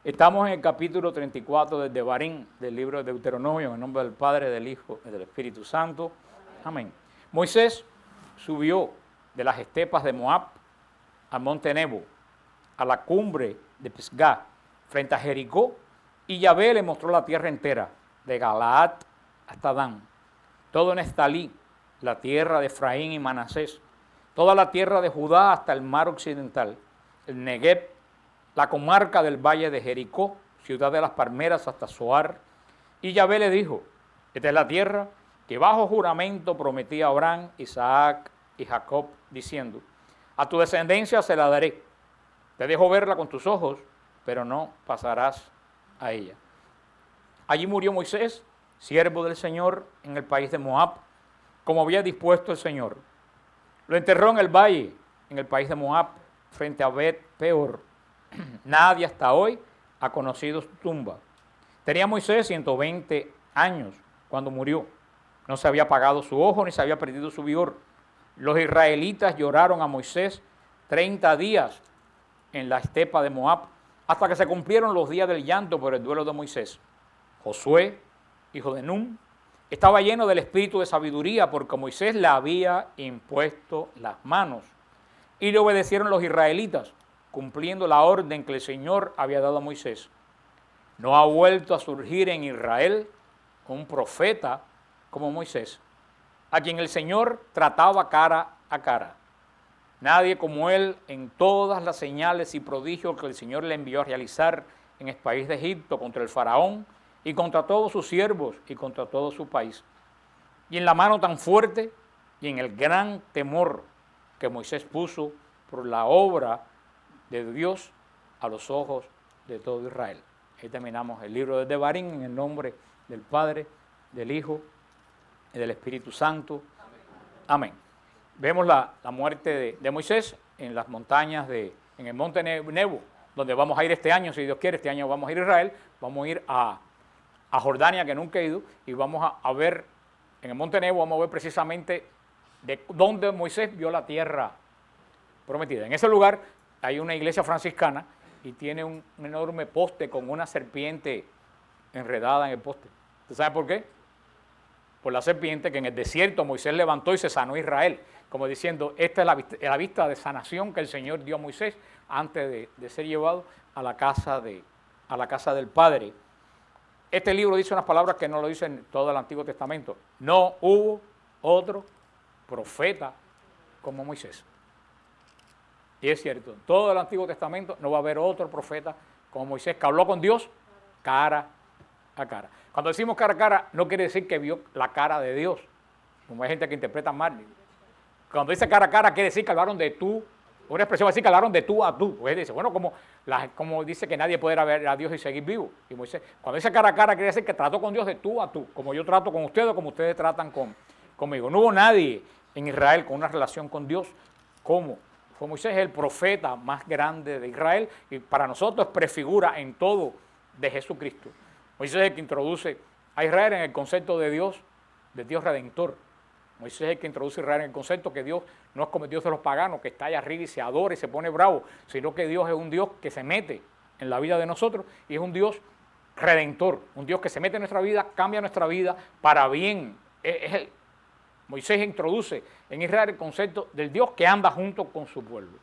Estamos en el capítulo 34 del Devarim, del libro de Deuteronomio, en el nombre del Padre, del Hijo y del Espíritu Santo. Amén. Moisés subió de las estepas de Moab al monte Nebo, a la cumbre de Pisgá, frente a Jericó, y Yahvé le mostró la tierra entera, de Galaad hasta Dan, todo Neftalí, la tierra de Efraín y Manasés, toda la tierra de Judá hasta el mar occidental, el Negev, la comarca del valle de Jericó, ciudad de las palmeras hasta Zoar. Y Yahvé le dijo: esta es la tierra que bajo juramento prometí a Abraham, Isaac y Jacob, diciendo: a tu descendencia se la daré. Te dejo verla con tus ojos, pero no pasarás a ella. Allí murió Moisés, siervo del Señor, en el país de Moab, como había dispuesto el Señor. Lo enterró en el valle, en el país de Moab, frente a Bet Peor. Nadie hasta hoy ha conocido su tumba. Tenía Moisés 120 años cuando murió. No se había apagado su ojo ni se había perdido su vigor. Los israelitas lloraron a Moisés 30 días en la estepa de Moab, hasta que se cumplieron los días del llanto por el duelo de Moisés. Josué, hijo de Nun, estaba lleno del espíritu de sabiduría, porque Moisés le había impuesto las manos. Y le obedecieron los israelitas, cumpliendo la orden que el Señor había dado a Moisés. No ha vuelto a surgir en Israel un profeta como Moisés, a quien el Señor trataba cara a cara. Nadie como él en todas las señales y prodigios que el Señor le envió a realizar en el país de Egipto contra el faraón y contra todos sus siervos y contra todo su país. Y en la mano tan fuerte y en el gran temor que Moisés puso por la obra de Dios a los ojos de todo Israel. Ahí terminamos el libro de Devarim, en el nombre del Padre, del Hijo y del Espíritu Santo. Amén. Vemos la muerte de Moisés en las montañas, en el monte Nebo, donde vamos a ir este año, si Dios quiere. Este año vamos a ir a Israel, vamos a ir a Jordania, que nunca he ido, y vamos a ver, en el monte Nebo vamos a ver precisamente de dónde Moisés vio la tierra prometida. En ese lugar hay una iglesia franciscana y tiene un enorme poste con una serpiente enredada en el poste. ¿Usted sabe por qué? Por la serpiente que en el desierto Moisés levantó y se sanó a Israel, como diciendo: esta es la vista de sanación que el Señor dio a Moisés antes de ser llevado a la casa del Padre. Este libro dice unas palabras que no lo dice en todo el Antiguo Testamento. No hubo otro profeta como Moisés. Y es cierto, en todo el Antiguo Testamento no va a haber otro profeta como Moisés, que habló con Dios cara a cara. Cuando decimos cara a cara, no quiere decir que vio la cara de Dios, como hay gente que interpreta mal. Cuando dice cara a cara, quiere decir que hablaron de tú, una expresión así, que hablaron de tú a tú. Pues dice, bueno, como dice que nadie puede ver a Dios y seguir vivo. Y Moisés, cuando dice cara a cara, quiere decir que trató con Dios de tú a tú, como yo trato con ustedes o como ustedes tratan conmigo. No hubo nadie en Israel con una relación con Dios como fue Moisés. El profeta más grande de Israel, y para nosotros prefigura en todo de Jesucristo. Moisés es el que introduce a Israel en el concepto de Dios redentor. Moisés es el que introduce a Israel en el concepto que Dios no es como el Dios de los paganos, que está allá arriba y se adora y se pone bravo, sino que Dios es un Dios que se mete en la vida de nosotros y es un Dios redentor, un Dios que se mete en nuestra vida, cambia nuestra vida para bien. Moisés introduce en Israel el concepto del Dios que anda junto con su pueblo.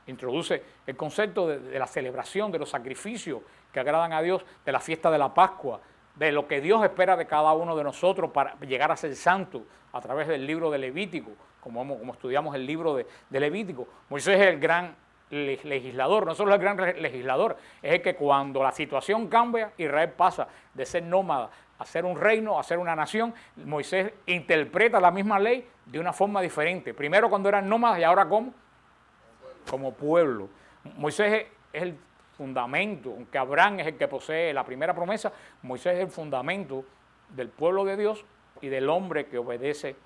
Introduce el concepto de la celebración, de los sacrificios que agradan a Dios, de la fiesta de la Pascua, de lo que Dios espera de cada uno de nosotros para llegar a ser santo a través del libro de Levítico, como estudiamos el libro de Levítico. Moisés es el gran legislador, no solo es el gran legislador, es el que cuando la situación cambia, Israel pasa de ser nómada a ser un reino, a ser una nación. Moisés interpreta la misma ley de una forma diferente. Primero cuando eran nómadas y ahora como pueblo. Moisés es el fundamento, aunque Abraham es el que posee la primera promesa, Moisés es el fundamento del pueblo de Dios y del hombre que obedece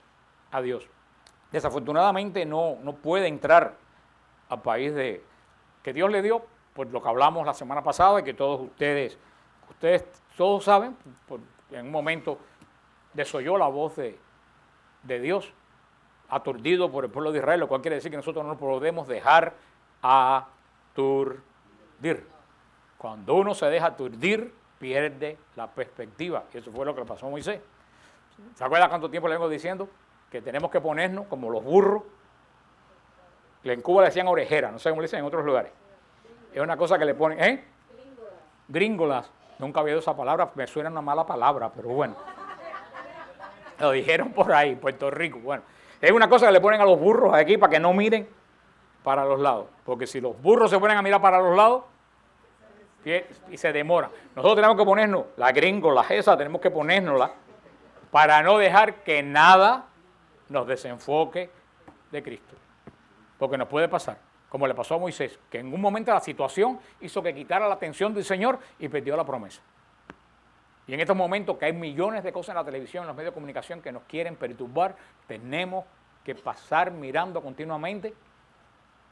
a Dios. Desafortunadamente no puede entrar al país que Dios le dio, por lo que hablamos la semana pasada y que todos ustedes todos saben, en un momento desoyó la voz de Dios, aturdido por el pueblo de Israel, lo cual quiere decir que nosotros no nos podemos dejar aturdir. Cuando uno se deja aturdir, pierde la perspectiva. Y eso fue lo que le pasó a Moisés. ¿Se acuerda cuánto tiempo le vengo diciendo? Que tenemos que ponernos como los burros. En Cuba le decían orejera, no sé cómo le dicen en otros lugares. Es una cosa que le ponen, ¿eh? Gringolas. Nunca había oído esa palabra, me suena una mala palabra, pero bueno. Lo dijeron por ahí, Puerto Rico. Bueno, es una cosa que le ponen a los burros aquí para que no miren para los lados. Porque si los burros se ponen a mirar para los lados, y se demora. Nosotros tenemos que ponernos, la gringola esa, tenemos que ponérnosla para no dejar que nada nos desenfoque de Cristo. Porque nos puede pasar, como le pasó a Moisés, que en un momento la situación hizo que quitara la atención del Señor y perdió la promesa. Y en estos momentos que hay millones de cosas en la televisión, en los medios de comunicación que nos quieren perturbar, tenemos que pasar mirando continuamente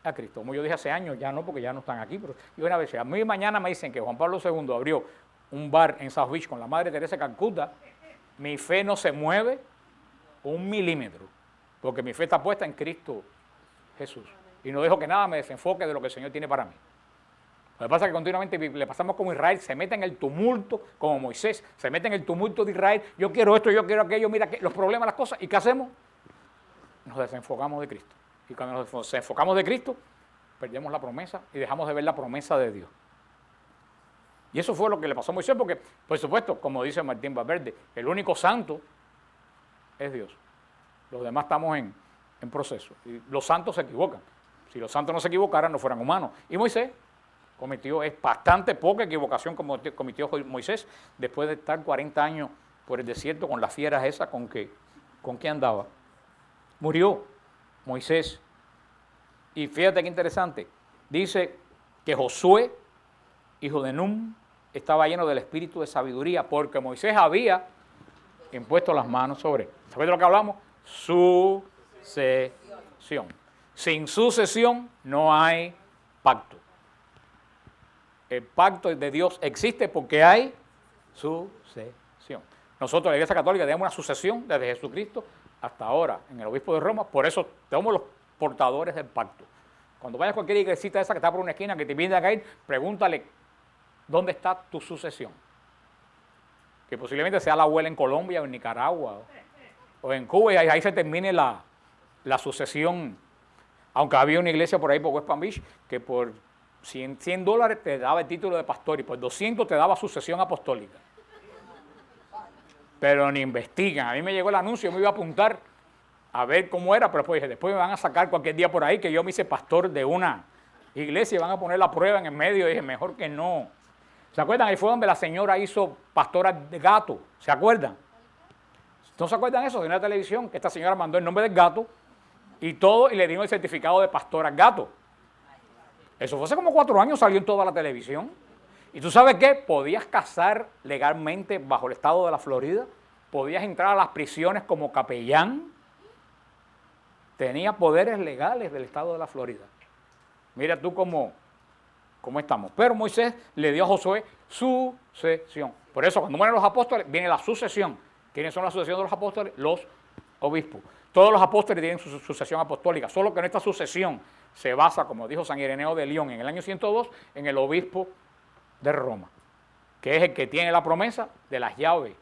a Cristo. Como yo dije hace años, ya no, porque ya no están aquí, pero yo una vez, a mí mañana me dicen que Juan Pablo II abrió un bar en South Beach con la Madre Teresa de Calcuta, mi fe no se mueve un milímetro, porque mi fe está puesta en Cristo Jesús. Y no dejo que nada me desenfoque de lo que el Señor tiene para mí. Lo que pasa es que continuamente le pasamos como Israel, se mete en el tumulto, como Moisés, se mete en el tumulto de Israel, yo quiero esto, yo quiero aquello, mira los problemas, las cosas, ¿y qué hacemos? Nos desenfocamos de Cristo. Y cuando nos desenfocamos de Cristo, perdemos la promesa y dejamos de ver la promesa de Dios. Y eso fue lo que le pasó a Moisés, porque, por supuesto, como dice Martín Valverde, el único santo es Dios. Los demás estamos en proceso. Y los santos se equivocan. Si los santos no se equivocaran, no fueran humanos. Y Moisés es bastante poca equivocación como cometió Moisés después de estar 40 años por el desierto con las fieras esas con que andaba. Murió Moisés. Y fíjate qué interesante. Dice que Josué, hijo de Nun, estaba lleno del espíritu de sabiduría porque Moisés había impuesto las manos sobre él. ¿Sabes de lo que hablamos? Sucesión. Sin sucesión no hay pacto. El pacto de Dios existe porque hay sucesión. Nosotros, la Iglesia Católica, tenemos una sucesión desde Jesucristo hasta ahora en el obispo de Roma, por eso somos los portadores del pacto. Cuando vayas a cualquier iglesita esa que está por una esquina, que te viene a ir, pregúntale, ¿dónde está tu sucesión? Que posiblemente sea la abuela en Colombia o en Nicaragua o en Cuba, y ahí se termine la sucesión. Aunque había una iglesia por ahí, por West Palm Beach, que por $100 te daba el título de pastor y por 200 te daba sucesión apostólica. Pero ni investigan. A mí me llegó el anuncio, me iba a apuntar a ver cómo era, pero después me van a sacar cualquier día por ahí que yo me hice pastor de una iglesia y van a poner la prueba en el medio y dije, mejor que no. ¿Se acuerdan? Ahí fue donde la señora hizo pastora de gato. ¿Se acuerdan? ¿No se acuerdan eso? De una televisión que esta señora mandó el nombre del gato y todo, y le dieron el certificado de pastora gato. Eso fue hace como 4 años, salió en toda la televisión. ¿Y tú sabes qué? Podías casar legalmente bajo el estado de la Florida, podías entrar a las prisiones como capellán, tenía poderes legales del estado de la Florida. Mira tú cómo estamos. Pero Moisés le dio a Josué sucesión. Por eso cuando mueren los apóstoles viene la sucesión. ¿Quiénes son la sucesión de los apóstoles? Los obispos. Todos los apóstoles tienen su sucesión apostólica, solo que en esta sucesión se basa, como dijo San Ireneo de León en el año 102, en el obispo de Roma, que es el que tiene la promesa de las llaves.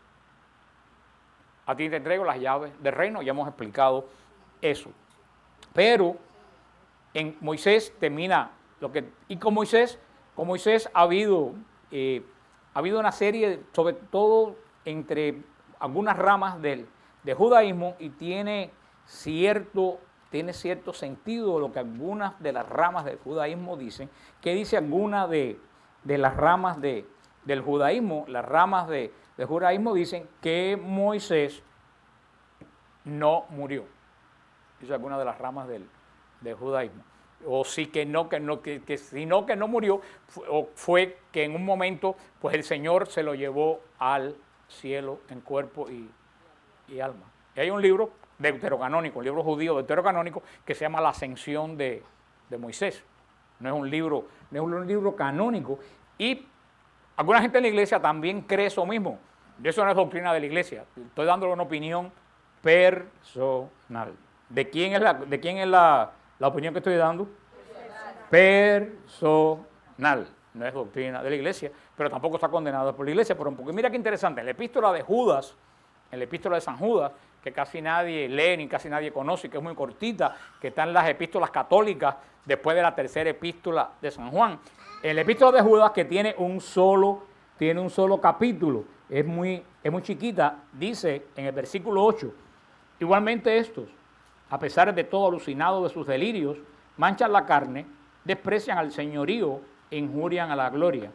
A ti te entrego las llaves del reino, ya hemos explicado eso. Pero en Moisés termina y con Moisés ha habido una serie, sobre todo entre algunas ramas del judaísmo, y tiene cierto sentido lo que algunas de las ramas del judaísmo dicen. ¿Qué dice alguna de las ramas del judaísmo? Las ramas del judaísmo dicen que Moisés no murió. Dice alguna de las ramas del judaísmo. O sí que no murió, fue que en un momento pues el Señor se lo llevó al cielo en cuerpo y alma. Y hay un libro deuterocanónico, un libro judío deuterocanónico que se llama La Ascensión de Moisés. No es un libro canónico. Y alguna gente en la iglesia también cree eso mismo. Eso no es doctrina de la iglesia. Estoy dándole una opinión personal. ¿De quién es la opinión que estoy dando? Personal. no es doctrina de la iglesia, pero tampoco está condenado por la iglesia. Porque mira qué interesante, en la epístola de Judas, en la epístola de San Judas, que casi nadie lee ni casi nadie conoce, que es muy cortita, que está en las epístolas católicas después de la tercera epístola de San Juan. En la epístola de Judas, que tiene un solo capítulo, es muy chiquita, dice en el versículo 8, igualmente estos, a pesar de todo alucinado de sus delirios, manchan la carne, desprecian al señorío e injurian a la gloria.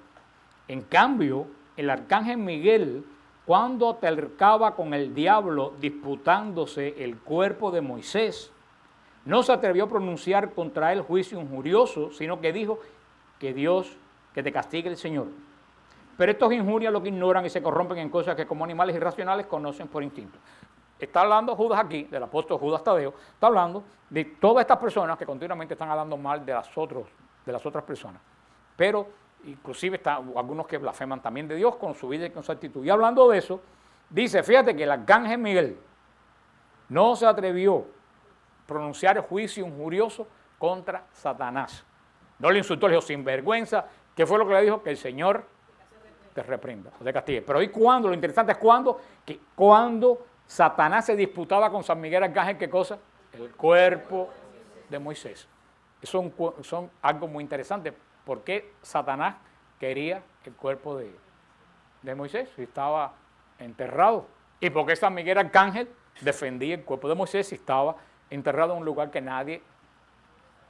En cambio, el arcángel Miguel, cuando altercaba con el diablo disputándose el cuerpo de Moisés, no se atrevió a pronunciar contra él juicio injurioso, sino que dijo que te castigue el Señor. Pero estos injurian lo que ignoran y se corrompen en cosas que como animales irracionales conocen por instinto. Está hablando Judas aquí, del apóstol Judas Tadeo, está hablando de todas estas personas que continuamente están hablando mal de las otras personas. Pero inclusive están algunos que blasfeman también de Dios con su vida y con su actitud. Y hablando de eso, dice, fíjate que el arcángel Miguel no se atrevió a pronunciar el juicio injurioso contra Satanás. No le insultó, le dijo, sinvergüenza. ¿Qué fue lo que le dijo? Que el Señor te reprenda, te castigue. Pero hoy lo interesante es cuando Satanás se disputaba con San Miguel Arcángel, ¿qué cosa? El cuerpo de Moisés. Eso son algo muy interesante. ¿Por qué Satanás quería el cuerpo de Moisés si estaba enterrado? ¿Y por qué San Miguel Arcángel defendía el cuerpo de Moisés si estaba enterrado en un lugar que nadie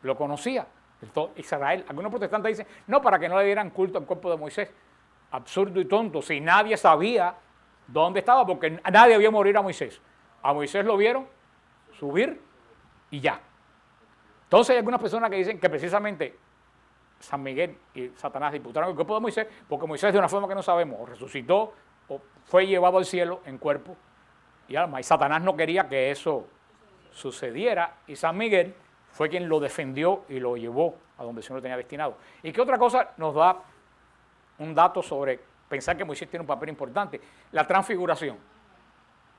lo conocía? Entonces, Israel, algunos protestantes dicen, no, para que no le dieran culto al cuerpo de Moisés. Absurdo y tonto, si nadie sabía dónde estaba, porque nadie vio morir a Moisés. A Moisés lo vieron subir y ya. Entonces hay algunas personas que dicen que precisamente San Miguel y Satanás disputaron el cuerpo de Moisés, porque Moisés de una forma que no sabemos, o resucitó, o fue llevado al cielo en cuerpo y alma. Y Satanás no quería que eso sucediera, y San Miguel fue quien lo defendió y lo llevó a donde el Señor lo tenía destinado. ¿Y qué otra cosa nos da un dato sobre pensar que Moisés tiene un papel importante? La transfiguración.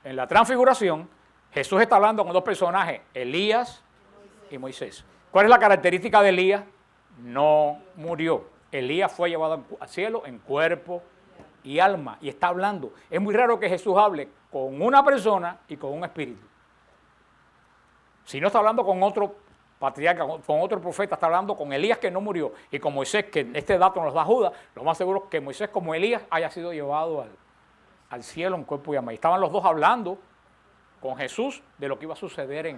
En la transfiguración, Jesús está hablando con dos personajes, Elías y Moisés. ¿Cuál es la característica de Elías? No murió. Elías fue llevado al cielo en cuerpo y alma, y está hablando. Es muy raro que Jesús hable con una persona y con un espíritu. Si no está hablando con otro patriarca, con otro profeta, está hablando con Elías que no murió, y con Moisés, que este dato nos da Judas, lo más seguro es que Moisés como Elías haya sido llevado al cielo en cuerpo y alma. Y estaban los dos hablando con Jesús de lo que iba a suceder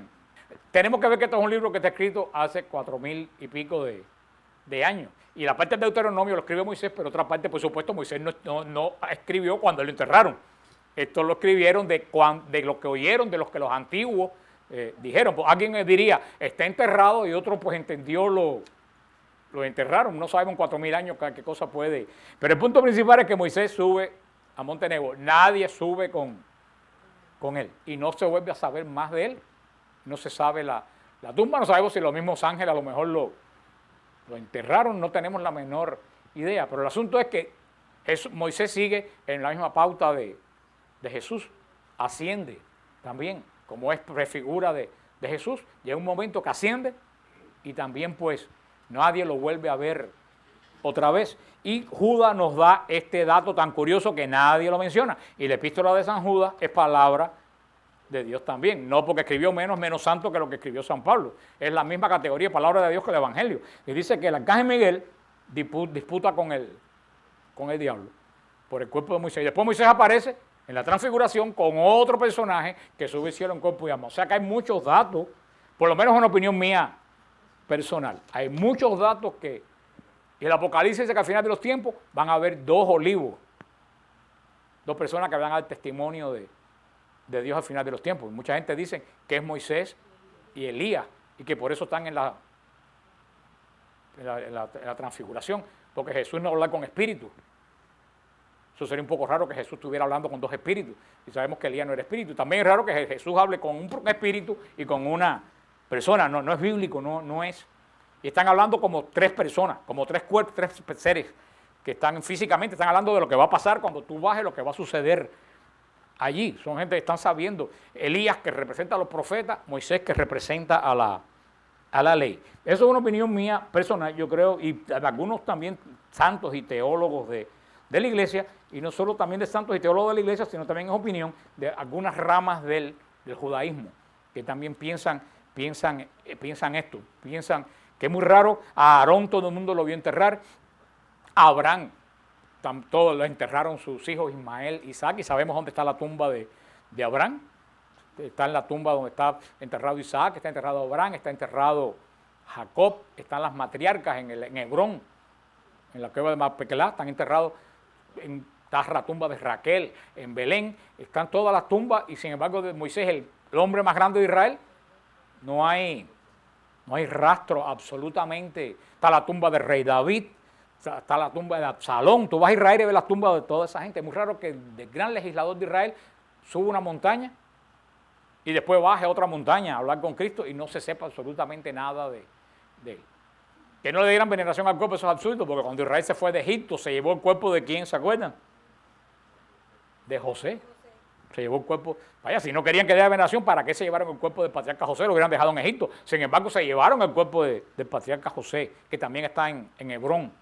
Tenemos que ver que esto es un libro que está escrito hace 4000 y pico de años. Y la parte del Deuteronomio lo escribió Moisés, pero otra parte, por supuesto, Moisés no escribió cuando lo enterraron. Esto lo escribieron de lo que oyeron, de los que los antiguos dijeron. Pues alguien diría, está enterrado, y otro pues entendió lo enterraron. No sabemos en 4000 años qué cosa puede. Pero el punto principal es que Moisés sube a Monte Nebo. Nadie sube con él. Y no se vuelve a saber más de él. No se sabe la tumba. No sabemos si los mismos ángeles a lo mejor lo enterraron. No tenemos la menor idea. Pero el asunto es que Moisés sigue en la misma pauta de Jesús. Asciende también, como es prefigura de Jesús. Llega un momento que asciende y también pues nadie lo vuelve a ver otra vez. Y Judas nos da este dato tan curioso que nadie lo menciona. Y la epístola de San Judas es palabra de Dios también. No porque escribió menos santo que lo que escribió San Pablo. Es la misma categoría de palabra de Dios que el Evangelio. Y dice que el arcángel Miguel disputa con el diablo por el cuerpo de Moisés. Y después Moisés aparece en la transfiguración con otro personaje que sube al cielo en cuerpo y alma. O sea que hay muchos datos, por lo menos una opinión mía personal. Hay muchos datos y el Apocalipsis dice que al final de los tiempos van a haber dos olivos, dos personas que van a dar testimonio de Dios al final de los tiempos. Mucha gente dice que es Moisés y Elías, y que por eso están en la transfiguración, porque Jesús no habla con espíritu. Eso sería un poco raro que Jesús estuviera hablando con dos espíritus, y sabemos que Elías no era espíritu. También es raro que Jesús hable con un espíritu y con una persona. No es bíblico, no es. Y están hablando como tres personas, como tres cuerpos, tres seres que están físicamente, están hablando de lo que va a pasar cuando tú bajes, lo que va a suceder allí. Son gente que están sabiendo. Elías, que representa a los profetas, Moisés, que representa a a la ley. Eso es una opinión mía personal, yo creo, y de algunos también santos y teólogos de la iglesia, y no solo también de santos y teólogos de la iglesia, sino también es opinión de algunas ramas del judaísmo, que también piensan esto, piensan que es muy raro. A Aarón todo el mundo lo vio enterrar, a Abraham todos lo enterraron sus hijos Ismael, Isaac, y sabemos dónde está la tumba de Abraham. Está en la tumba donde está enterrado Isaac, está enterrado Abraham, está enterrado Jacob, están las matriarcas en Hebrón, en la cueva de Macpequelá, están enterrados, está la tumba de Raquel, en Belén, están todas las tumbas, y sin embargo de Moisés, el hombre más grande de Israel, no hay rastro absolutamente. Está la tumba del rey David, está la tumba de Absalón. Tú vas a Israel y ves las tumbas de toda esa gente. Es muy raro que el gran legislador de Israel suba una montaña y después baje a otra montaña a hablar con Cristo y no se sepa absolutamente nada de él. Que no le dieran veneración al cuerpo, eso es absurdo, porque cuando Israel se fue de Egipto, se llevó el cuerpo de ¿quién se acuerdan? De José. Se llevó el cuerpo. Vaya, si no querían que diera veneración, ¿para qué se llevaron el cuerpo del patriarca José? Lo hubieran dejado en Egipto. Sin embargo, se llevaron el cuerpo del patriarca José, que también está en Hebrón,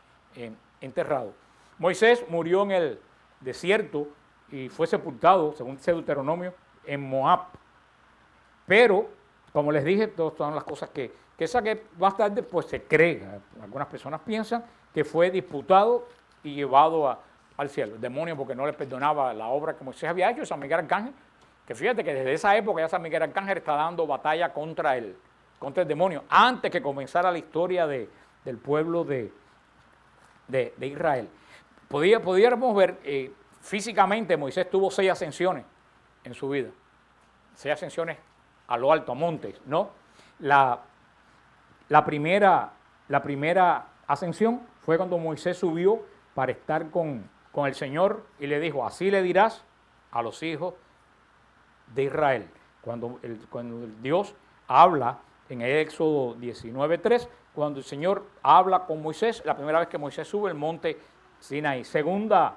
enterrado. Moisés murió en el desierto y fue sepultado, según dice Deuteronomio, en Moab. Pero, como les dije, todas son las cosas que más tarde pues se cree. Algunas personas piensan que fue disputado y llevado al cielo. El demonio, porque no le perdonaba la obra que Moisés había hecho, San Miguel Arcángel, que fíjate que desde esa época ya San Miguel Arcángel está dando batalla contra el demonio, antes que comenzara la historia del pueblo de Israel. Pudiéramos ver, físicamente Moisés tuvo 6 ascensiones en su vida, 6 ascensiones a lo alto, a montes, ¿no? La primera ascensión fue cuando Moisés subió para estar con el Señor y le dijo, así le dirás a los hijos de Israel. Cuando Dios habla en el Éxodo 19:3, cuando el Señor habla con Moisés, la primera vez que Moisés sube el monte Sinaí. Segunda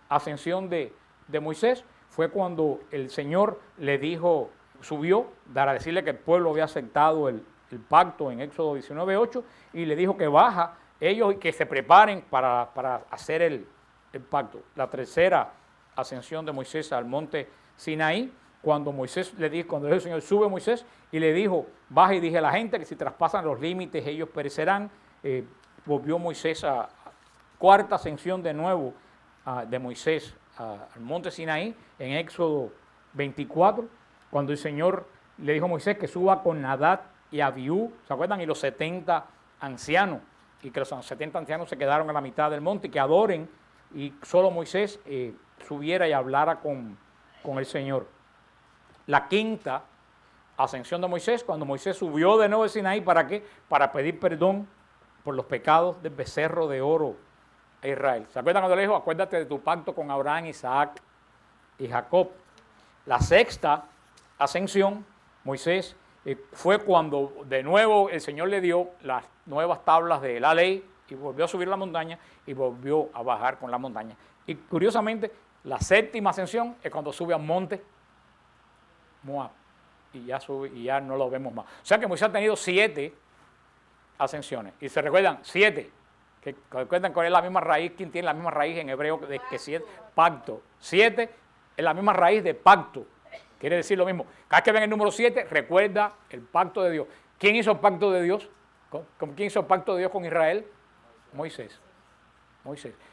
ascensión de Moisés fue cuando el Señor le dijo, subió para decirle que el pueblo había aceptado el pacto en Éxodo 19:8 y le dijo que baja ellos y que se preparen para hacer el pacto. La tercera ascensión de Moisés al monte Sinaí, cuando Moisés le dijo, cuando el Señor sube Moisés y le dijo, baja y dije a la gente que si traspasan los límites ellos perecerán. Volvió Moisés a cuarta ascensión de nuevo de Moisés al monte Sinaí en Éxodo 24, cuando el Señor le dijo a Moisés que suba con Nadab y Abiú, ¿se acuerdan? Y los 70 ancianos, y que los 70 ancianos se quedaron a la mitad del monte, que adoren, y solo Moisés subiera y hablara con el Señor. La quinta ascensión de Moisés, cuando Moisés subió de nuevo al Sinaí, ¿para qué? Para pedir perdón por los pecados del becerro de oro a Israel. ¿Se acuerdan cuando le dijo, acuérdate de tu pacto con Abraham, Isaac y Jacob? La sexta ascensión, Moisés, fue cuando de nuevo el Señor le dio las nuevas tablas de la ley y volvió a subir la montaña y volvió a bajar con la montaña. Y curiosamente, la séptima ascensión es cuando sube al monte Moab y ya sube y ya no lo vemos más. O sea que Moisés ha tenido 7 ascensiones. Y se recuerdan, 7, que recuerdan cuál es la misma raíz, quién tiene la misma raíz en hebreo de que 7, pacto. 7 es la misma raíz de pacto. Quiere decir lo mismo. Cada vez que ven el número 7, recuerda el pacto de Dios. ¿Quién hizo el pacto de Dios? ¿Quién hizo el pacto de Dios con Israel? Moisés.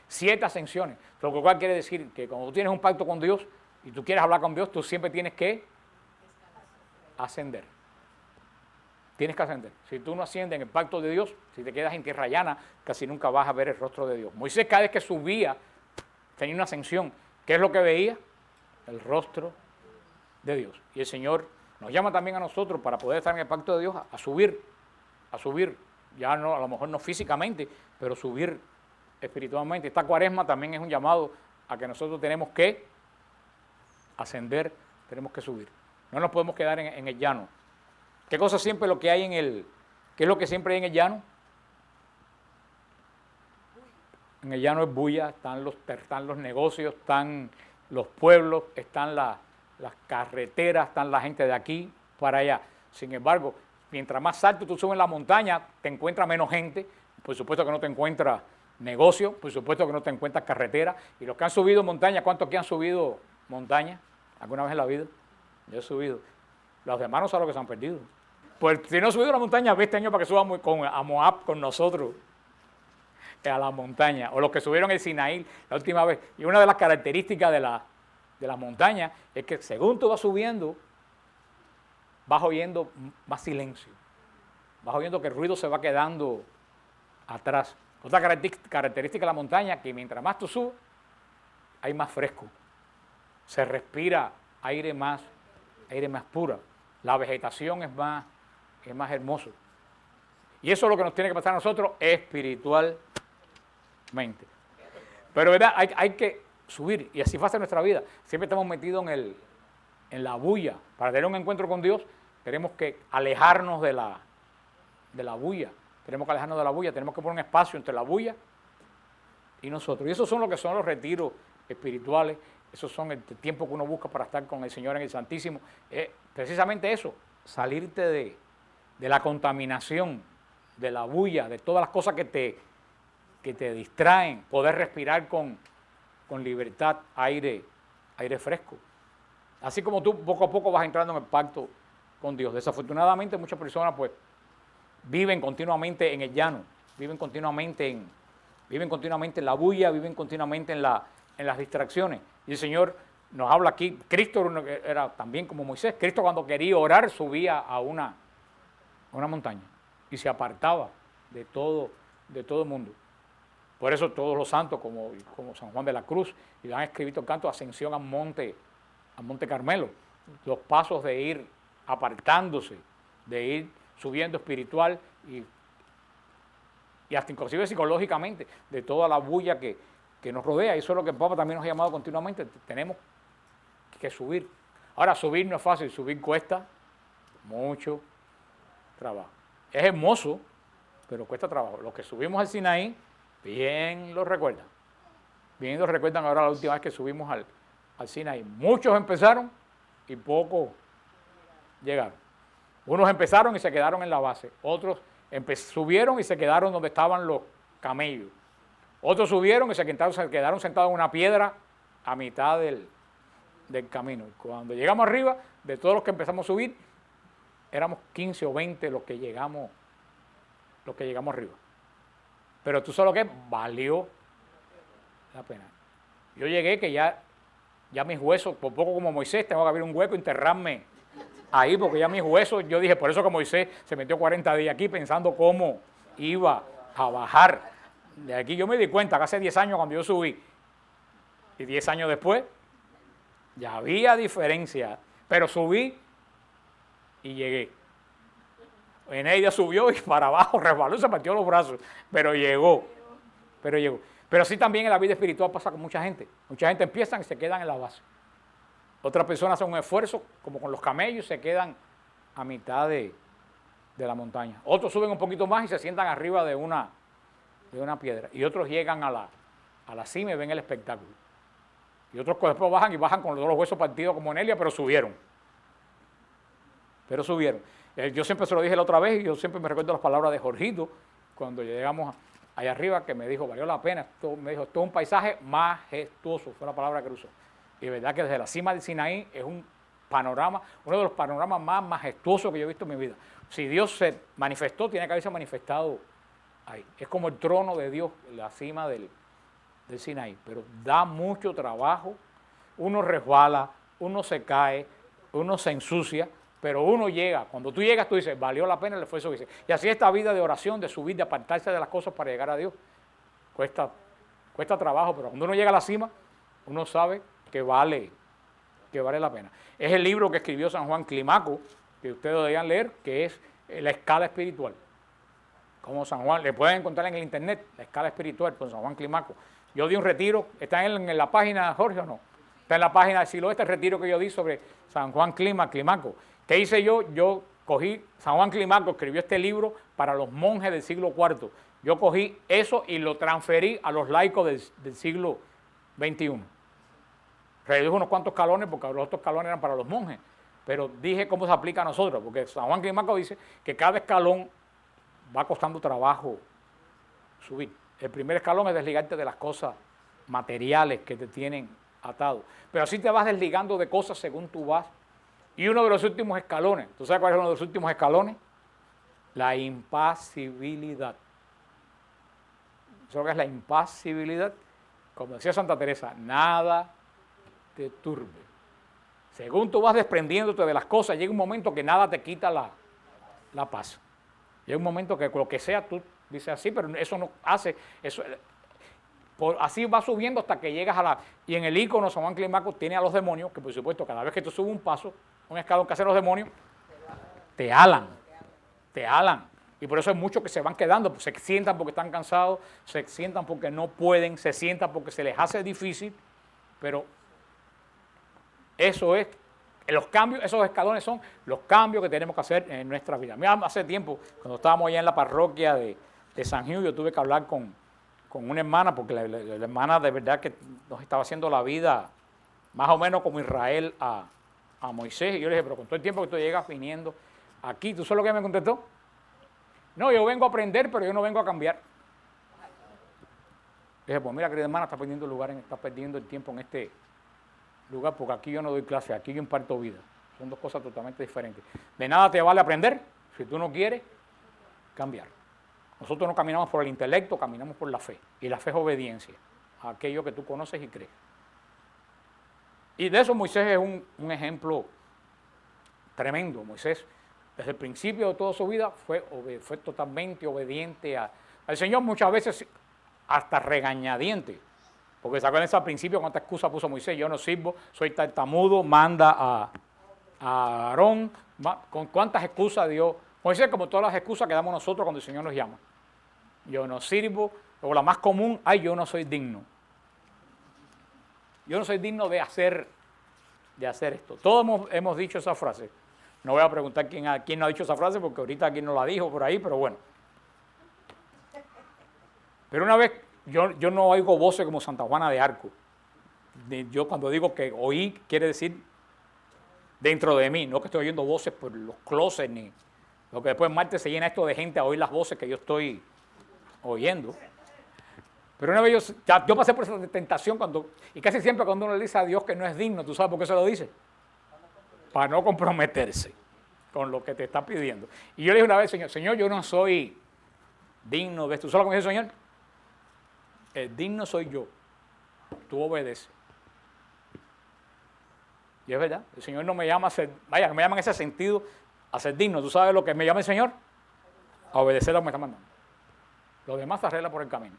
7 ascensiones. Lo cual quiere decir que cuando tú tienes un pacto con Dios y tú quieres hablar con Dios, tú siempre tienes que ascender. Tienes que ascender. Si tú no asciendes en el pacto de Dios, si te quedas en tierra llana, casi nunca vas a ver el rostro de Dios. Moisés cada vez que subía tenía una ascensión. ¿Qué es lo que veía? El rostro de Dios. Y el Señor nos llama también a nosotros para poder estar en el pacto de Dios a subir, ya no, a lo mejor no físicamente, pero subir espiritualmente. Esta cuaresma también es un llamado a que nosotros tenemos que ascender, tenemos que subir. No nos podemos quedar en el llano. ¿Qué cosa siempre lo que hay qué es lo que siempre hay en el llano? En el llano es bulla, están los negocios, están los pueblos, están las carreteras, están la gente de aquí para allá. Sin embargo, mientras más alto tú subes en la montaña, te encuentras menos gente, por supuesto que no te encuentras negocio, por supuesto que no te encuentras carretera. Y los que han subido montaña, ¿cuántos que han subido montaña alguna vez en la vida? Yo he subido. Los demás no saben lo que se han perdido. Pues si no has subido a la montaña, ve este año para que subamos a Moab con nosotros a la montaña. O los que subieron el Sinaí la última vez. Y una de las características de la montaña es que según tú vas subiendo, vas oyendo más silencio. Vas oyendo que el ruido se va quedando atrás. Otra característica de la montaña es que mientras más tú subes, hay más fresco. Se respira aire más puro. La vegetación es más hermoso. Y eso es lo que nos tiene que pasar a nosotros espiritualmente. Pero ¿verdad? Hay que subir, y así pasa nuestra vida. Siempre estamos metidos en la bulla. Para tener un encuentro con Dios, tenemos que alejarnos de la bulla. Tenemos que alejarnos de la bulla, tenemos que poner un espacio entre la bulla y nosotros. Y esos son lo que son los retiros espirituales, esos son el tiempo que uno busca para estar con el Señor en el Santísimo. Precisamente eso, salirte de la contaminación, de la bulla, de todas las cosas que te distraen, poder respirar con libertad, aire fresco. Así como tú poco a poco vas entrando en el pacto con Dios. Desafortunadamente muchas personas pues viven continuamente en el llano, viven continuamente en la bulla, viven continuamente en las distracciones. Y el Señor nos habla aquí, Cristo era también como Moisés. Cristo cuando quería orar subía a una montaña y se apartaba de todo el mundo. Por eso todos los santos, como San Juan de la Cruz, y han escrito el canto Ascensión al Monte Carmelo, los pasos de ir apartándose, de ir subiendo espiritual y hasta inclusive psicológicamente de toda la bulla que nos rodea. Y eso es lo que el Papa también nos ha llamado continuamente. Tenemos que subir. Ahora, subir no es fácil, subir cuesta mucho trabajo. Es hermoso, pero cuesta trabajo. Los que subimos al Sinaí, bien lo recuerdan. Bien lo recuerdan ahora la última vez que subimos al Sinaí. Muchos empezaron y pocos llegaron. Unos empezaron y se quedaron en la base. Otros subieron y se quedaron donde estaban los camellos. Otros subieron y se quedaron sentados en una piedra a mitad del camino. Cuando llegamos arriba, de todos los que empezamos a subir, éramos 15 o 20 los que llegamos arriba. Pero tú sabes lo que valió la pena. Yo llegué que ya mis huesos, por poco como Moisés, tengo que abrir un hueco y enterrarme ahí, porque ya mis huesos, yo dije, por eso que Moisés se metió 40 días aquí pensando cómo iba a bajar. De aquí yo me di cuenta que hace 10 años cuando yo subí, y 10 años después, ya había diferencia, pero subí y llegué. Eneida subió y para abajo resbaló y se partió los brazos, pero llegó. Pero así también en la vida espiritual pasa con mucha gente. Mucha gente empiezan y se quedan en la base. Otras personas hacen un esfuerzo, como con los camellos, se quedan a mitad de la montaña. Otros suben un poquito más y se sientan arriba de una piedra. Y otros llegan a la cima y ven el espectáculo. Y otros después bajan con los huesos partidos como Enelia, pero subieron. Yo siempre se lo dije la otra vez y yo siempre me recuerdo las palabras de Jorgito cuando llegamos allá arriba, que me dijo, valió la pena, esto es un paisaje majestuoso, fue la palabra que usó. Y de verdad que desde la cima del Sinaí es un panorama, uno de los panoramas más majestuosos que yo he visto en mi vida. Si Dios se manifestó, tiene que haberse manifestado ahí. Es como el trono de Dios, la cima del Sinaí, pero da mucho trabajo, uno resbala, uno se cae, uno se ensucia, pero uno llega. Cuando tú llegas, tú dices, valió la pena el esfuerzo que hice. Y así esta vida de oración, de subir, de apartarse de las cosas para llegar a Dios, cuesta trabajo, pero cuando uno llega a la cima, uno sabe que vale la pena. Es el libro que escribió San Juan Climaco, que ustedes deberían leer, que es La Escala Espiritual. Como San Juan, le pueden encontrar en el internet, La Escala Espiritual, con San Juan Climaco. Yo di un retiro, ¿está en la página, Jorge, o no? Está en la página del siglo, este retiro que yo di sobre San Juan Climaco. ¿Qué hice yo? Yo cogí, San Juan Climaco escribió este libro para los monjes del siglo IV. Yo cogí eso y lo transferí a los laicos del siglo XXI. Redujo unos cuantos escalones porque los otros escalones eran para los monjes. pero dije cómo se aplica a nosotros, porque San Juan Climaco dice que cada escalón va costando trabajo subir. El primer escalón es desligarte de las cosas materiales que te tienen atado, pero así te vas desligando de cosas según tú vas. Y uno de los últimos escalones, ¿tú sabes cuál es uno de los últimos escalones? La impasibilidad. ¿Sabes qué es la impasibilidad? Como decía Santa Teresa, nada te turbe. Según tú vas desprendiéndote de las cosas, llega un momento que nada te quita la paz. Llega un momento que lo que sea tú dices así, pero eso no hace, eso, así va subiendo hasta que llegas a la... Y en el ícono San Juan Climaco tiene a los demonios, que por supuesto cada vez que tú subes un paso, un escalón que hacen los demonios, te alan. Y por eso hay muchos que se van quedando, pues se sientan porque están cansados, se sientan porque no pueden, se sientan porque se les hace difícil, pero eso es, los cambios, esos escalones son los cambios que tenemos que hacer en nuestra vida. Mira, hace tiempo, cuando estábamos allá en la parroquia de San Gil, yo tuve que hablar con una hermana, porque la hermana de verdad que nos estaba haciendo la vida más o menos como Israel a Moisés, y yo le dije, pero con todo el tiempo que tú llegas viniendo aquí, ¿tú sabes lo que me contestó? No, yo vengo a aprender, pero yo no vengo a cambiar. Le dije, pues mira, querida hermana, está perdiendo el tiempo en este lugar, porque aquí yo no doy clase, aquí yo imparto vida. Son dos cosas totalmente diferentes. De nada te vale aprender si tú no quieres cambiar. Nosotros no caminamos por el intelecto, caminamos por la fe. Y la fe es obediencia a aquello que tú conoces y crees. Y de eso Moisés es un ejemplo tremendo. Moisés, desde el principio de toda su vida, fue totalmente obediente al Señor, muchas veces hasta regañadiente. Porque se acuerdan al principio cuánta excusa puso Moisés: yo no sirvo, soy tartamudo, manda a Aarón. ¿Con cuántas excusas dio Moisés? Como todas las excusas que damos nosotros cuando el Señor nos llama. Yo no sirvo, o la más común, yo no soy digno. Yo no soy digno de hacer esto. Todos hemos dicho esa frase. No voy a preguntar quién no ha dicho esa frase, porque ahorita quién no la dijo por ahí, pero bueno. Pero una vez, yo no oigo voces como Santa Juana de Arco. Yo cuando digo que oí, quiere decir dentro de mí, no que estoy oyendo voces por los closets, ni lo que después en Marte se llena esto de gente a oír las voces que yo estoy oyendo. Pero una vez yo pasé por esa tentación y casi siempre cuando uno le dice a Dios que no es digno, ¿tú sabes por qué se lo dice? Para no comprometerse con lo que te está pidiendo. Y yo le dije una vez, Señor, yo no soy digno de esto. ¿Tú sabes lo que me dice el Señor? El digno soy yo, tú obedeces. Y es verdad, el Señor no me llama a ser, no me llama en ese sentido a ser digno. ¿Tú sabes lo que me llama el Señor? A obedecer lo que me está mandando. Lo demás se arregla por el camino.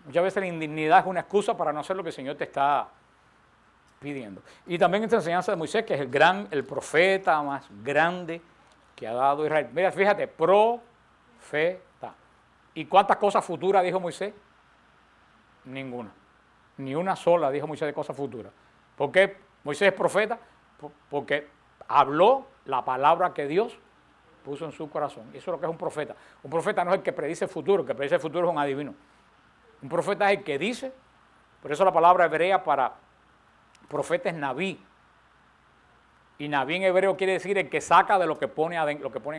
Muchas veces la indignidad es una excusa para no hacer lo que el Señor te está pidiendo. Y también esta enseñanza de Moisés, que es el profeta más grande que ha dado Israel. Mira, fíjate, profeta. ¿Y cuántas cosas futuras dijo Moisés? Ninguna. Ni una sola dijo Moisés de cosas futuras. ¿Por qué Moisés es profeta? Porque habló la palabra que Dios puso en su corazón. Eso es lo que es un profeta. Un profeta no es el que predice el futuro, el que predice el futuro es un adivino. Un profeta es el que dice, por eso la palabra hebrea para profeta es Nabí. Y Nabí en hebreo quiere decir el que saca de lo que ponen adentro. Como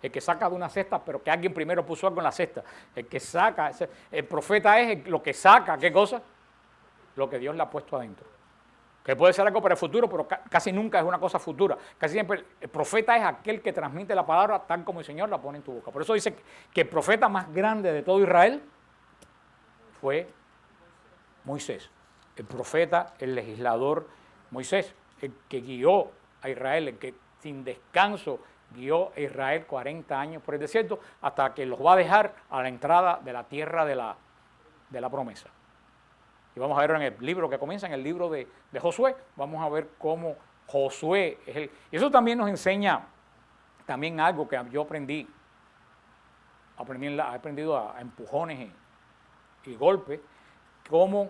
el que saca de una cesta, pero que alguien primero puso algo en la cesta. El que saca, el profeta es lo que saca, ¿qué cosa? Lo que Dios le ha puesto adentro. Que puede ser algo para el futuro, pero casi nunca es una cosa futura. Casi siempre el profeta es aquel que transmite la palabra tal como el Señor la pone en tu boca. Por eso dice que el profeta más grande de todo Israel fue Moisés. El profeta, el legislador Moisés, el que guió a Israel, el que sin descanso guió a Israel 40 años por el desierto, hasta que los va a dejar a la entrada de la tierra de la promesa. Y vamos a ver en el libro que comienza, en el libro de Josué, vamos a ver cómo Josué es el... Y eso también nos enseña también algo que yo he aprendido a empujones y golpes, cómo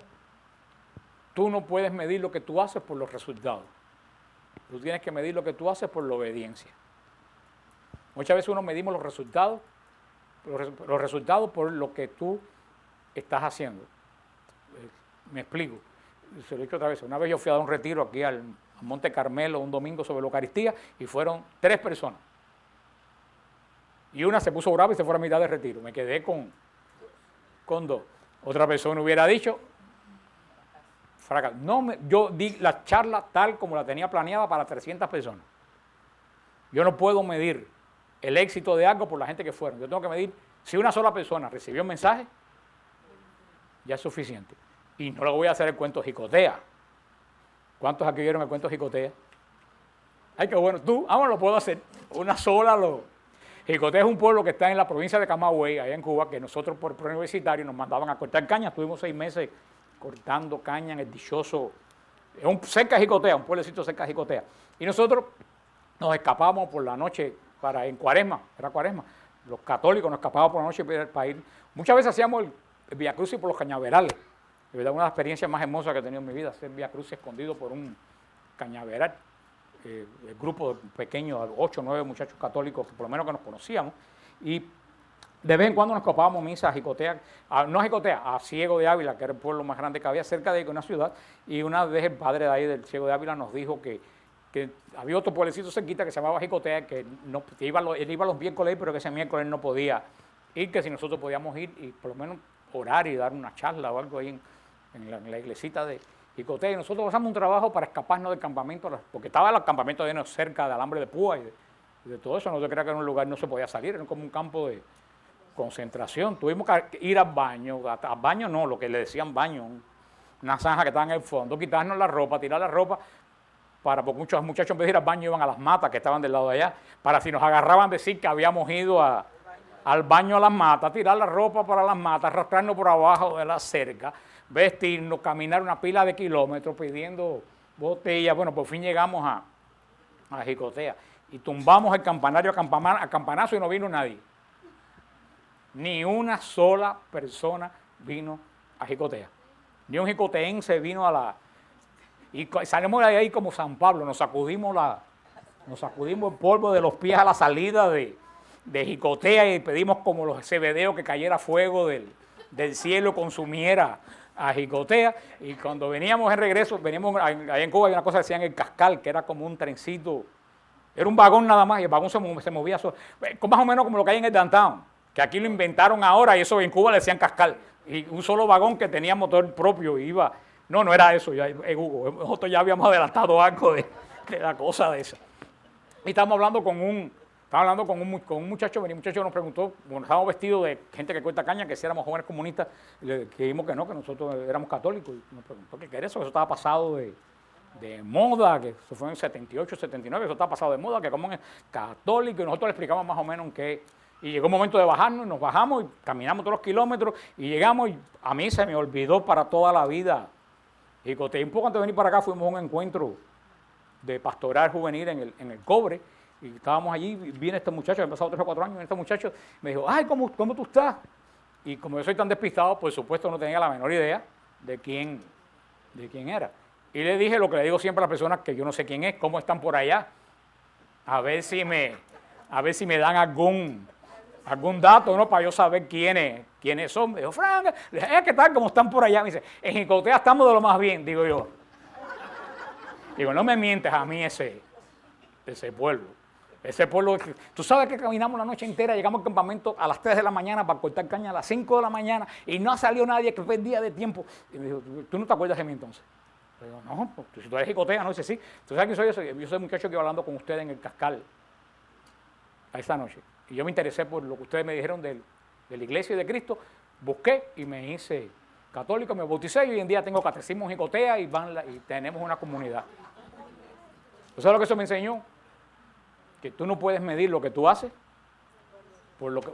tú no puedes medir lo que tú haces por los resultados. Tú tienes que medir lo que tú haces por la obediencia. Muchas veces uno medimos los resultados por lo que tú estás haciendo. Me explico. Se lo he dicho otra vez. Una vez yo fui a dar un retiro aquí al a Monte Carmelo un domingo sobre la Eucaristía y fueron 3 personas. Y una se puso brava y se fue a mitad de retiro. Me quedé con 2. Otra persona hubiera dicho, fracaso. No, yo di la charla tal como la tenía planeada para 300 personas. Yo no puedo medir el éxito de algo por la gente que fueron. Yo tengo que medir si una sola persona recibió un mensaje, ya es suficiente. Y no lo voy a hacer el cuento jicotea. ¿Cuántos aquí vieron el cuento jicotea? Ay, qué bueno. Tú, lo puedo hacer. Una sola Jicotea es un pueblo que está en la provincia de Camagüey, allá en Cuba, que nosotros por universitario nos mandaban a cortar caña. Estuvimos 6 meses cortando caña en el dichoso, cerca de Jicotea, un pueblecito cerca de Jicotea. Y nosotros nos escapábamos por la noche en Cuaresma, era Cuaresma. Los católicos nos escapábamos por la noche para ir. Muchas veces hacíamos el Vía Crucis por los cañaverales. De verdad, una de las experiencias más hermosas que he tenido en mi vida, hacer Vía Crucis escondido por un cañaveral. El grupo pequeño, 8 o 9 muchachos católicos, que por lo menos que nos conocíamos, y de vez en cuando nos escapábamos misa a Jicotea, no a Jicotea, a Ciego de Ávila, que era el pueblo más grande que había cerca de una ciudad, y una vez el padre de ahí del Ciego de Ávila nos dijo que había otro pueblecito cerquita que se llamaba Jicotea, que él iba los miércoles, pero que ese miércoles no podía ir, que si nosotros podíamos ir y por lo menos orar y dar una charla o algo ahí en la iglesita de Jicotea. Y nosotros pasamos un trabajo para escaparnos del campamento, porque estaba el campamento lleno cerca de alambre de púa y de todo eso. No se crea que en un lugar no se podía salir, era como un campo de concentración. Tuvimos que ir al baño no, lo que le decían baño, una zanja que estaba en el fondo, quitarnos la ropa, tirar la ropa, porque muchos muchachos en vez de ir al baño iban a las matas que estaban del lado de allá, para si nos agarraban decir que habíamos ido al baño a las matas, tirar la ropa para las matas, arrastrarnos por abajo de la cerca, vestirnos, caminar una pila de kilómetros pidiendo botellas. Bueno, por fin llegamos a Jicotea y tumbamos el campanario a campanazo y no vino nadie. Ni una sola persona vino a Jicotea. Ni un jicoteense vino y salimos de ahí como San Pablo, nos sacudimos el polvo de los pies a la salida de Jicotea y pedimos como los cebedeos que cayera fuego del cielo, consumiera a Jicotea. Y cuando veníamos en regreso, allá en Cuba hay una cosa que decían el cascal, que era como un trencito, era un vagón nada más y el vagón se movía solo, más o menos como lo que hay en el downtown, que aquí lo inventaron ahora y eso en Cuba le decían cascal, y un solo vagón que tenía motor propio y iba. No era eso, Hugo, nosotros ya habíamos adelantado algo de la cosa de esa. Y estábamos hablando con un muchacho, venía un muchacho que nos preguntó, bueno, estábamos vestidos de gente que cuenta caña, que si éramos jóvenes comunistas, le dijimos que no, que nosotros éramos católicos, y nos preguntó qué era eso, que eso estaba pasado de moda, que eso fue en 78, 79, eso estaba pasado de moda, que como es católico, y nosotros le explicamos más o menos en qué. Y llegó un momento de bajarnos, y nos bajamos y caminamos todos los kilómetros, y llegamos, y a mí se me olvidó para toda la vida. Y un poco antes de venir para acá fuimos a un encuentro de pastoral juvenil en el Cobre, y estábamos allí, y viene este muchacho, ha pasado 3 o 4 años, y este muchacho me dijo, ay, ¿cómo tú estás? Y como yo soy tan despistado, por supuesto no tenía la menor idea de quién era. Y le dije lo que le digo siempre a las personas, que yo no sé quién es, cómo están por allá, a ver si me dan algún dato, ¿no? Para yo saber quiénes son. Me dijo, Frank, ¿qué tal? ¿Cómo están por allá? Me dice, en Jicotea estamos de lo más bien, digo yo. Digo, no me mientes a mí ese pueblo. Ese pueblo, tú sabes que caminamos la noche entera, llegamos al campamento a las 3 de la mañana para cortar caña a las 5 de la mañana y no salió nadie, que fue el día de tiempo. Y me dijo, ¿tú no te acuerdas de mí entonces? Le digo, no, pues, si tú eres Jicotea, no, dice, sí. ¿Tú sabes quién soy yo? Yo soy el muchacho que iba hablando con ustedes en el Cascal a esta noche. Y yo me interesé por lo que ustedes me dijeron de la Iglesia y de Cristo, busqué y me hice católico, me bauticé y hoy en día tengo catecismo en Jicotea y tenemos una comunidad. ¿Tú sabes lo que eso me enseñó? Que tú no puedes medir lo que tú haces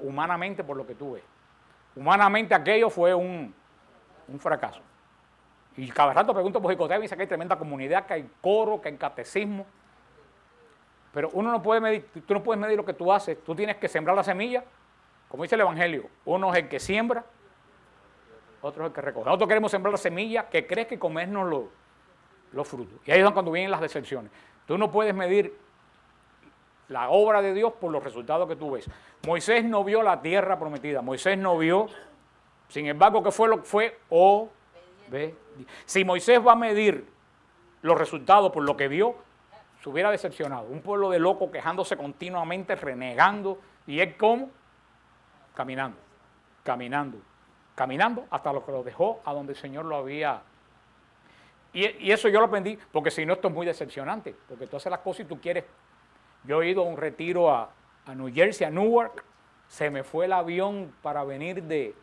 humanamente por lo que tú ves. Humanamente aquello fue un fracaso. Y cada rato pregunto por Jicotea y me dice que hay tremenda comunidad, que hay coro, que hay catecismo. Pero tú no puedes medir lo que tú haces, tú tienes que sembrar la semilla, como dice el Evangelio, uno es el que siembra, otro es el que recoge. Nosotros queremos sembrar la semilla que crezca y comernos los frutos. Y ahí es cuando vienen las decepciones. Tú no puedes medir la obra de Dios por los resultados que tú ves. Moisés no vio la tierra prometida, Moisés no vio, sin embargo, ¿qué fue lo que fue? Si Moisés va a medir los resultados, por lo que vio, se hubiera decepcionado. Un pueblo de locos quejándose continuamente, renegando, y él ¿cómo? Caminando, caminando, caminando, hasta lo que lo dejó a donde el Señor lo había. Y eso yo lo aprendí, porque si no esto es muy decepcionante, porque tú haces las cosas y tú quieres. Yo he ido a un retiro a New Jersey, a Newark, se me fue el avión para venir de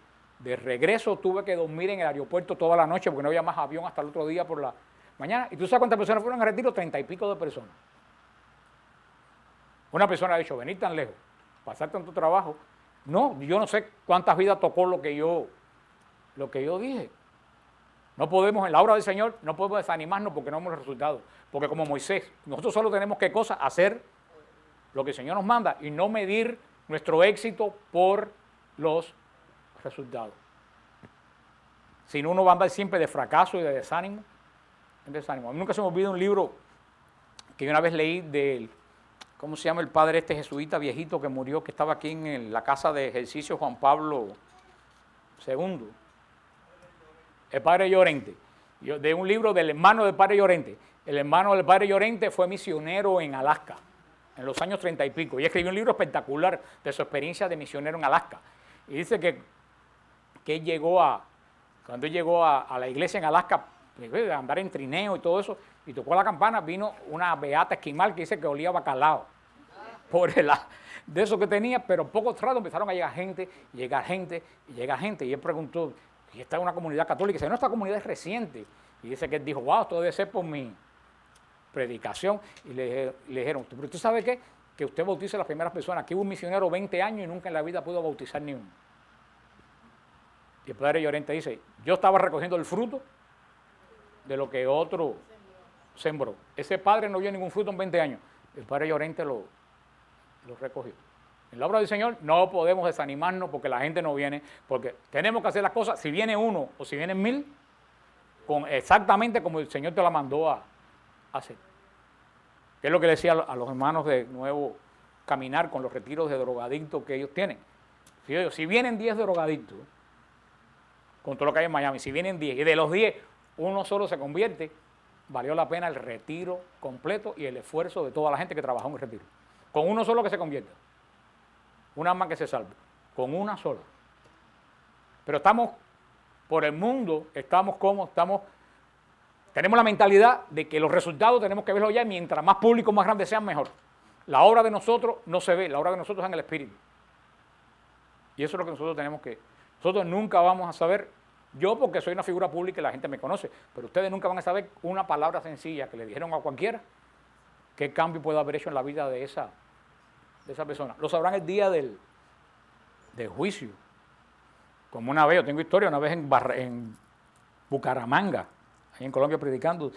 regreso, tuve que dormir en el aeropuerto toda la noche porque no había más avión hasta el otro día por la mañana. ¿Y tú sabes cuántas personas fueron al retiro? 30 y pico de personas. Una persona ha dicho, venir tan lejos, pasar tanto trabajo. No, yo no sé cuántas vidas tocó lo que yo dije. No podemos, en la obra del Señor, no podemos desanimarnos porque no hemos resultado. Porque como Moisés, nosotros solo tenemos que cosa hacer lo que el Señor nos manda y no medir nuestro éxito por los resultados. Si no, uno va a andar siempre de fracaso y de desánimo. A mí nunca se me olvida un libro que yo una vez leí del, ¿cómo se llama el padre este jesuita viejito que murió, que estaba aquí en la casa de ejercicio Juan Pablo II? El padre Llorente, de un libro del hermano del padre Llorente. El hermano del padre Llorente fue misionero en Alaska, en los años 30 y pico, y escribió un libro espectacular de su experiencia de misionero en Alaska. Y dice que él llegó cuando él llegó a la iglesia en Alaska, a andar en trineo y todo eso, y tocó la campana, vino una beata esquimal que dice que olía bacalao, por de eso que tenía, pero poco rato empezaron a llegar gente, y él preguntó, y esta es una comunidad católica, y dice, no, esta comunidad es reciente, y dice que él dijo, wow, esto debe ser por mi predicación, y le dijeron, pero ¿tú sabes qué? Que usted bautice a las primeras personas, aquí hubo un misionero 20 años y nunca en la vida pudo bautizar ni uno. Y el padre Llorente dice, yo estaba recogiendo el fruto de lo que otro sembró. Ese padre no vio ningún fruto en 20 años, el padre Llorente lo recogió. En la obra del Señor no podemos desanimarnos porque la gente no viene, porque tenemos que hacer las cosas, si viene uno o si vienen 1000, exactamente como el Señor te la mandó a hacer. Que es lo que le decía a los hermanos de Nuevo Caminar con los retiros de drogadictos que ellos tienen. Si vienen 10 drogadictos, con todo lo que hay en Miami, si vienen 10 y de los 10 uno solo se convierte, valió la pena el retiro completo y el esfuerzo de toda la gente que trabajó en el retiro. Con uno solo que se convierta. Una alma que se salve, con una sola. Pero estamos, por el mundo, tenemos la mentalidad de que los resultados tenemos que verlos ya, y mientras más públicos, más grandes sean, mejor. La obra de nosotros no se ve, la obra de nosotros es en el Espíritu. Y eso es lo que nosotros tenemos que, nosotros nunca vamos a saber, yo porque soy una figura pública y la gente me conoce, pero ustedes nunca van a saber una palabra sencilla que le dijeron a cualquiera, qué cambio puede haber hecho en la vida de esa persona. Lo sabrán el día del juicio. Como una vez, yo tengo historia, una vez en Bucaramanga, ahí en Colombia predicando,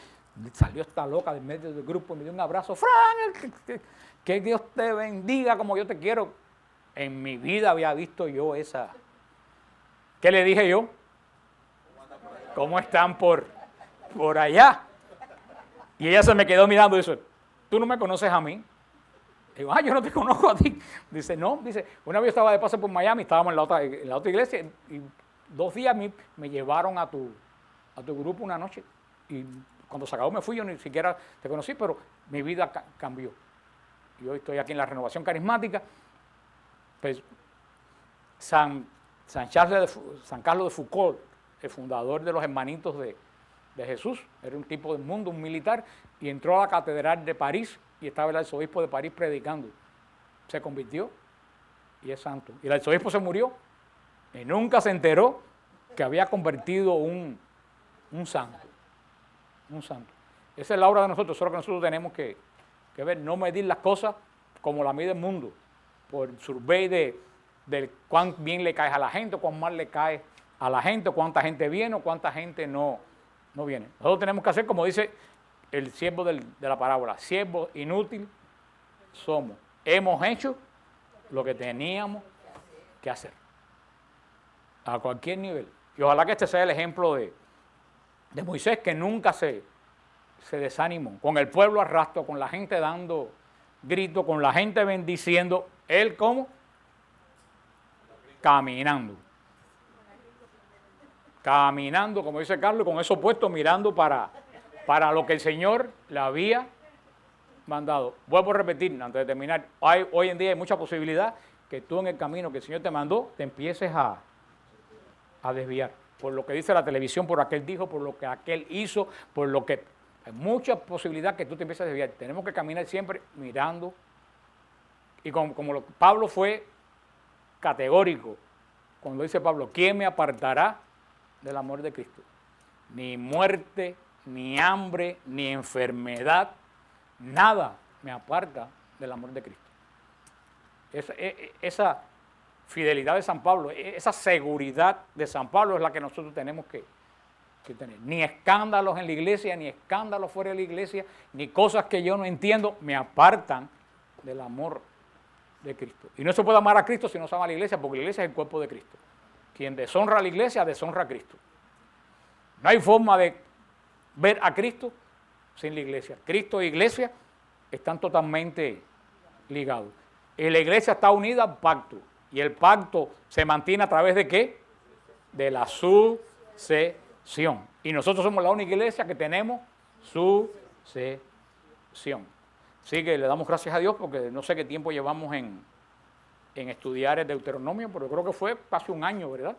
salió esta loca del medio del grupo, me dio un abrazo, Frank, que Dios te bendiga como yo te quiero. En mi vida había visto yo esa. ¿Qué le dije yo? ¿Cómo están por allá? Y ella se me quedó mirando y dice, ¿tú no me conoces a mí? Digo, yo no te conozco a ti. Dice, no, dice, una vez yo estaba de paso por Miami, estábamos en la otra iglesia, y 2 días me llevaron a tu grupo una noche, y cuando se acabó me fui, yo ni siquiera te conocí, pero mi vida cambió. Y hoy estoy aquí en la Renovación Carismática. Pues, San Carlos de Foucault, el fundador de los Hermanitos de Jesús, era un tipo del mundo, un militar, y entró a la Catedral de París, y estaba el arzobispo de París predicando. Se convirtió y es santo. Y el arzobispo se murió y nunca se enteró que había convertido un santo. Un santo. Esa es la obra de nosotros, solo que nosotros tenemos que ver, no medir las cosas como la mide el mundo, por el survey de cuán bien le cae a la gente, cuán mal le cae a la gente, cuánta gente viene o cuánta gente no viene. Nosotros tenemos que hacer como dice el siervo de la parábola, siervo inútil somos. Hemos hecho lo que teníamos que hacer. A cualquier nivel. Y ojalá que este sea el ejemplo de Moisés, que nunca se desanimó. Con el pueblo a rastro, con la gente dando gritos, con la gente bendiciendo. Él, ¿cómo? Caminando. Caminando, como dice Carlos, con eso puesto, mirando para para lo que el Señor le había mandado. Vuelvo a repetir, antes de terminar, hoy en día hay mucha posibilidad que tú en el camino que el Señor te mandó, te empieces a desviar. Por lo que dice la televisión, por aquel dijo, por lo que aquel hizo, por lo que... Hay mucha posibilidad que tú te empieces a desviar. Tenemos que caminar siempre mirando. Y Pablo fue categórico cuando dice Pablo, ¿quién me apartará del amor de Cristo? Ni muerte, ni hambre, ni enfermedad, nada me aparta del amor de Cristo. Esa fidelidad de San Pablo, esa seguridad de San Pablo es la que nosotros tenemos que tener. Ni escándalos en la iglesia, ni escándalos fuera de la iglesia, ni cosas que yo no entiendo me apartan del amor de Cristo. Y no se puede amar a Cristo si no se ama a la iglesia, porque la iglesia es el cuerpo de Cristo. Quien deshonra a la iglesia, deshonra a Cristo. No hay forma de ver a Cristo sin la iglesia. Cristo e iglesia están totalmente ligados. Y la iglesia está unida al pacto. Y el pacto se mantiene a través de ¿qué? De la sucesión. Y nosotros somos la única iglesia que tenemos sucesión. Así que le damos gracias a Dios porque no sé qué tiempo llevamos en estudiar el Deuteronomio, pero creo que fue casi un año, ¿verdad?